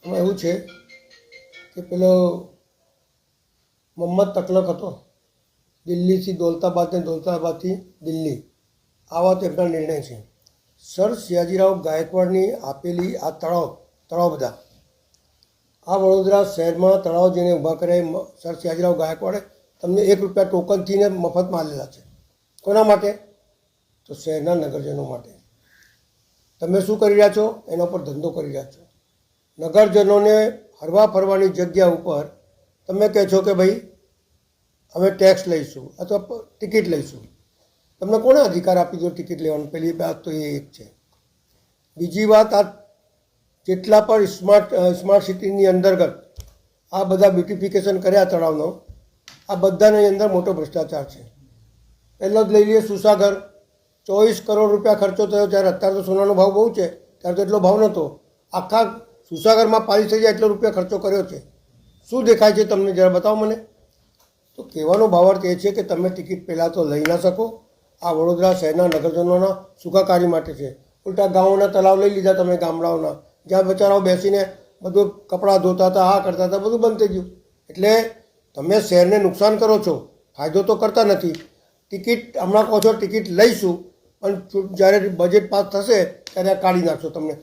એમાં એવું છે કે પેલો મોહમ્મદ તકલક હતો, દિલ્હીથી દૌલતાબાદ ને દૌલતાબાદથી દિલ્હી આવા તેમના નિર્ણય છે. સર સયાજીરાવ ગાયકવાડની આપેલી આ તળાવ બધા આ વડોદરા શહેરમાં તળાવ જેને ઊભા કર્યા સર સયાજીરાવ ગાયકવાડે તમને ₹1 ટોકનથી ને મફતમાં આલેલા છે. કોના માટે? તો શહેરના નગરજનો માટે. તમે શું કરી રહ્યા છો? એના ઉપર ધંધો કરી રહ્યા છો. નગરજનોને હરવા ફરવાની જગ્યા ઉપર તમે કહે છો કે ભાઈ અમે ટેક્સ લઈશું અથવા ટિકિટ લઈશું. તમને કોણે અધિકાર આપી દો ટિકિટ લેવાનો? પહેલી વાત તો એ એક છે. બીજી વાત, આ જેટલા પણ સ્માર્ટ સિટીની અંતર્ગત આ બધા બ્યુટિફિકેશન કર્યા તળાવનો, આ બધાની અંદર મોટો ભ્રષ્ટાચાર છે. પહેલો જ લઈ લઈએ સુસાગર, ₹24 કરોડ ખર્ચો થયો. ત્યારે અત્યારે તો સોનાનો ભાવ બહુ છે, ત્યારે તો એટલો ભાવ નહોતો. આખા સુસાગરમાં પાલિશ થઈ જાય એટલો રૂપિયા ખર્ચો કર્યો છે. શું દેખાય છે તમને? જરા બતાવો મને. તો કહેવાનો ભાવાર્થ એ છે કે તમે ટિકિટ પહેલાં તો લઈ ના શકો. આ વડોદરા શહેરના નગરજનોના સુખાકારી માટે છે. ઉલટા ગામોના તળાવ લઈ લીધા તમે, ગામડાઓના, જ્યાં બચારાઓ બેસીને બધું કપડાં ધોતા હતા, આ કરતા હતા, બધું બંધ થઈ ગયું. એટલે તમે શહેરને નુકસાન કરો છો, ફાયદો તો કરતા નથી. ટિકિટ હમણાં કહો છો ટિકિટ લઈશું, પણ જ્યારે બજેટ પાસ થશે ત્યારે કાઢી નાખશો તમને.